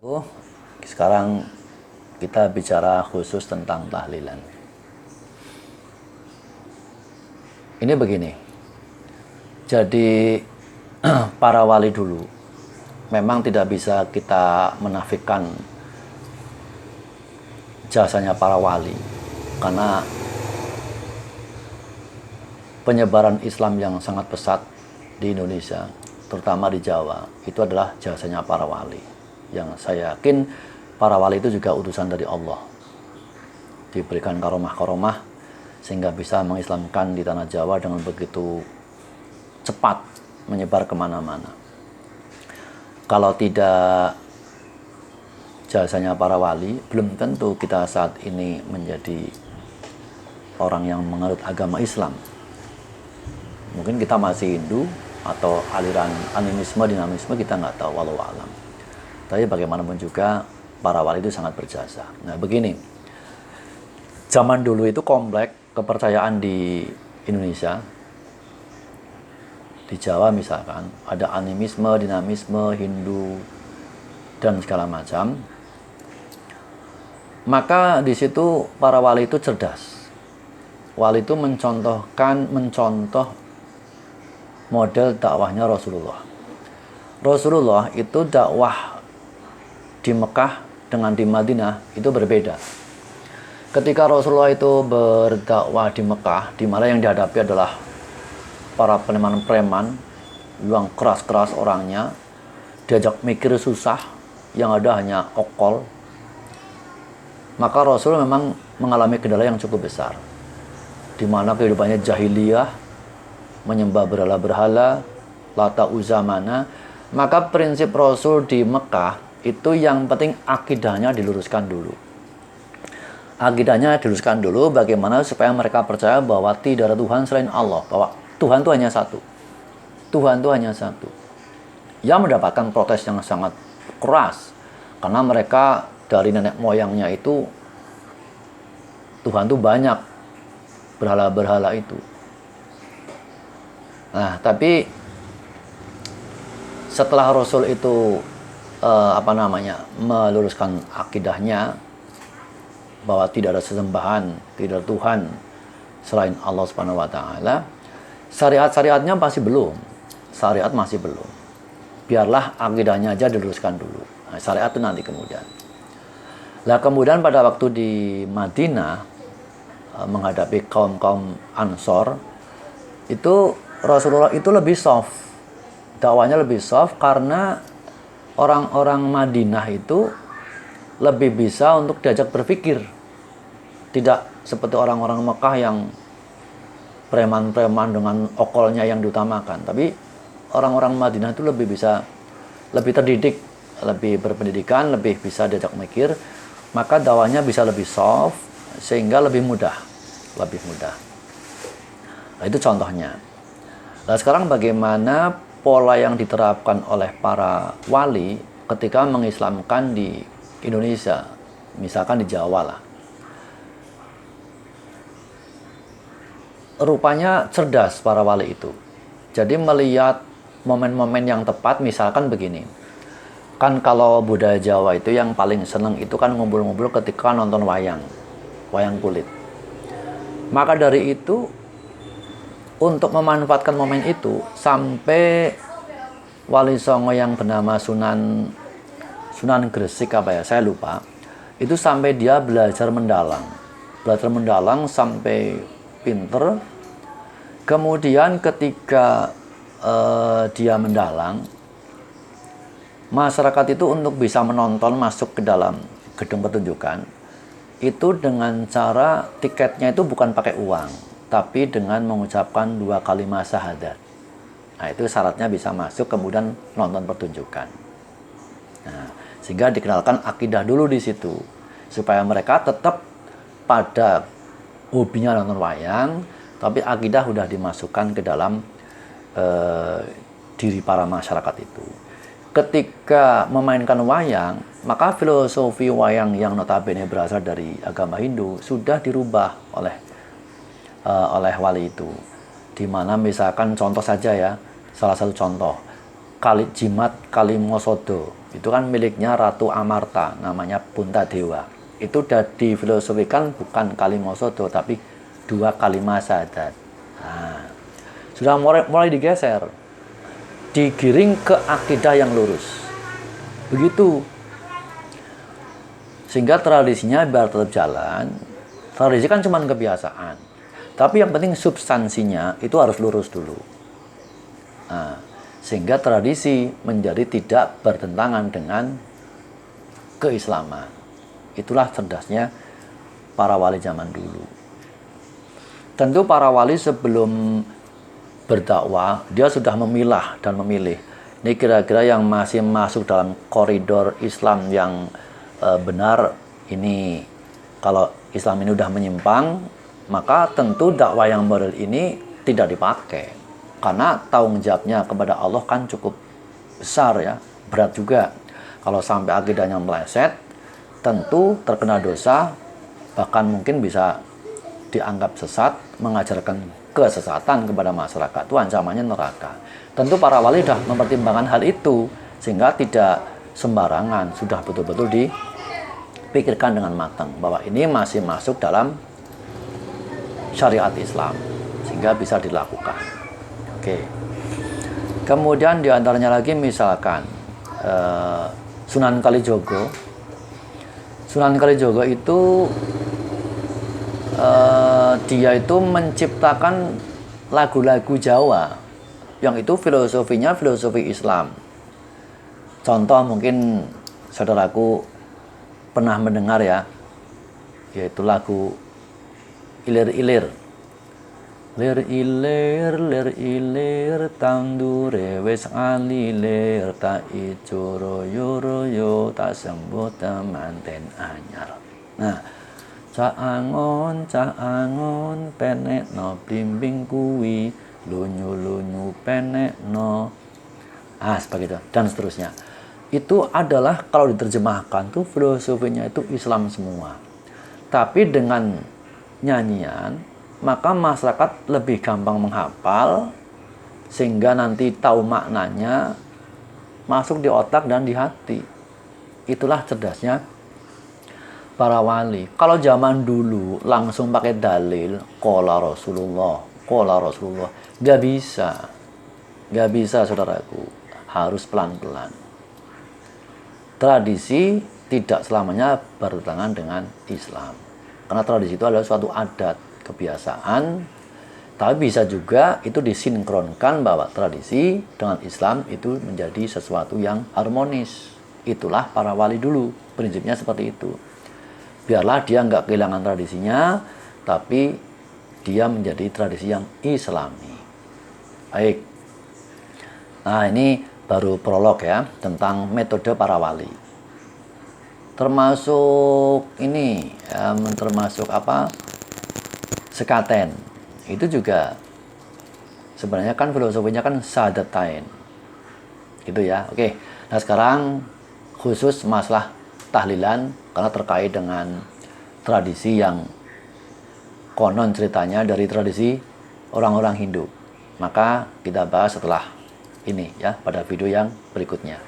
Oh, sekarang kita bicara khusus tentang tahlilan. Ini begini. Jadi para wali dulu memang tidak bisa kita menafikan jasanya para wali karena penyebaran Islam yang sangat pesat di Indonesia, terutama di Jawa, itu adalah jasanya para wali. Yang saya yakin para wali itu juga utusan dari Allah. Diberikan karomah-karomah sehingga bisa mengislamkan di tanah Jawa dengan begitu cepat menyebar kemana-mana. Kalau tidak jasanya para wali, belum tentu kita saat ini menjadi orang yang menganut agama Islam. Mungkin kita masih Hindu atau aliran animisme, dinamisme, kita nggak tahu, walau alam. Tapi bagaimanapun juga para wali itu sangat berjasa. Nah begini, zaman dulu itu kompleks kepercayaan di Indonesia, di Jawa misalkan, ada animisme, dinamisme, Hindu, dan segala macam. Maka di situ para wali itu cerdas. Wali itu mencontoh model dakwahnya Rasulullah. Rasulullah itu dakwah di Mekah dengan di Madinah itu berbeda. Ketika Rasulullah itu berdakwah di Mekah, di mana yang dihadapi adalah para preman-preman yang keras-keras orangnya, diajak mikir susah, yang ada hanya okol. Maka Rasul memang mengalami kendala yang cukup besar, di mana kehidupannya jahiliyah, menyembah berhala-berhala, Lata Uzza mana. Maka prinsip Rasul di Mekah itu yang penting akidahnya diluruskan dulu. Akidahnya diluruskan dulu bagaimana supaya mereka percaya bahwa tidak ada Tuhan selain Allah, bahwa Tuhan itu hanya satu. Tuhan itu hanya satu. Yang mendapatkan protes yang sangat keras karena mereka dari nenek moyangnya itu Tuhan itu banyak, berhala-berhala itu. Nah, tapi setelah Rasul itu meluruskan akidahnya bahwa tidak ada sesembahan, tidak ada Tuhan selain Allah Subhanahu wa taala, syariat-syariatnya masih belum. Syariat masih belum. Biarlah akidahnya aja diluruskan dulu. Nah, syariat itu nanti kemudian. Nah, kemudian pada waktu di Madinah menghadapi kaum-kaum Ansor, itu Rasulullah itu lebih soft. Dakwanya lebih soft karena orang-orang Madinah itu lebih bisa untuk diajak berpikir. Tidak seperti orang-orang Mekah yang preman-preman dengan okolnya yang diutamakan. Tapi orang-orang Madinah itu lebih bisa, lebih terdidik, lebih berpendidikan, lebih bisa diajak mikir. Maka dakwanya bisa lebih soft sehingga lebih mudah. Lebih mudah. Nah, itu contohnya. Nah, sekarang bagaimana pola yang diterapkan oleh para wali ketika mengislamkan di Indonesia, misalkan di Jawa lah. Rupanya cerdas para wali itu. Jadi melihat momen-momen yang tepat, misalkan begini. Kan kalau budaya Jawa itu yang paling seneng itu kan ngumpul-ngumpul ketika nonton wayang kulit. Maka dari itu, untuk memanfaatkan momen itu, sampai Wali Songo yang bernama Sunan Gresik saya lupa, itu sampai dia belajar mendalang sampai pinter. Kemudian ketika dia mendalang, masyarakat itu untuk bisa menonton masuk ke dalam gedung pertunjukan itu dengan cara tiketnya itu bukan pakai uang, tapi dengan mengucapkan 2 kalimat syahadat. Nah, itu syaratnya bisa masuk kemudian nonton pertunjukan. Nah, sehingga dikenalkan akidah dulu di situ supaya mereka tetap pada hobinya nonton wayang, tapi akidah sudah dimasukkan ke dalam diri para masyarakat itu. Ketika memainkan wayang, maka filosofi wayang yang notabene berasal dari agama Hindu sudah dirubah oleh wali itu. Di mana misalkan contoh saja ya, salah satu contoh, Jimat Kalimosodo. Itu kan miliknya Ratu Amarta, namanya Puntadewa. Itu sudah difilosofikan bukan Kalimosodo, tapi 2 kalimat syahadat. Nah, sudah mulai digeser, digiring ke akidah yang lurus. Begitu. Sehingga tradisinya biar tetap jalan. Tradisi kan cuma kebiasaan. Tapi yang penting substansinya itu harus lurus dulu. Nah, sehingga tradisi menjadi tidak bertentangan dengan keislaman. Itulah cerdasnya para wali zaman dulu. Tentu para wali sebelum berdakwah, dia sudah memilah dan memilih. Ini kira-kira yang masih masuk dalam koridor Islam yang benar. Ini kalau Islam ini udah menyimpang, maka tentu dakwah yang model ini tidak dipakai. Karena tanggung jawabnya kepada Allah kan cukup besar ya, berat juga. Kalau sampai akidahnya meleset, tentu terkena dosa, bahkan mungkin bisa dianggap sesat, mengajarkan kesesatan kepada masyarakat. Itu ancamannya neraka. Tentu para wali sudah mempertimbangkan hal itu, sehingga tidak sembarangan, sudah betul-betul dipikirkan dengan matang bahwa ini masih masuk dalam syariat Islam, sehingga bisa dilakukan. Oke. Kemudian diantaranya lagi misalkan Sunan Kalijogo. Sunan Kalijogo itu dia itu menciptakan lagu-lagu Jawa yang itu filosofinya filosofi Islam. Contoh mungkin saudaraku pernah mendengar ya, yaitu lagu Ilir-ilir. Lir ilir tandure wis alilir tak ijo royo tak sembut manten anyar. Nah, cak angon penek no blimbing kuwi lunyu penek no. Seperti itu dan seterusnya. Itu adalah kalau diterjemahkan tuh filosofinya itu Islam semua. Tapi dengan nyanyian maka masyarakat lebih gampang menghafal, sehingga nanti tahu maknanya, masuk di otak dan di hati. Itulah cerdasnya para wali. Kalau zaman dulu langsung pakai dalil, qala Rasulullah, nggak bisa saudaraku, harus pelan-pelan. Tradisi tidak selamanya bertentangan dengan Islam, karena tradisi itu adalah suatu adat, kebiasaan, tapi bisa juga itu disinkronkan bahwa tradisi dengan Islam itu menjadi sesuatu yang harmonis. Itulah para wali dulu, prinsipnya seperti itu. Biarlah dia nggak kehilangan tradisinya, tapi dia menjadi tradisi yang Islami. Baik. Nah, ini baru prolog ya, tentang metode para wali. Termasuk ini, termasuk apa? Sekaten itu juga sebenarnya kan filosofinya kan syahadatain gitu ya. Oke, nah sekarang khusus masalah tahlilan karena terkait dengan tradisi yang konon ceritanya dari tradisi orang-orang Hindu, maka kita bahas setelah ini ya pada video yang berikutnya.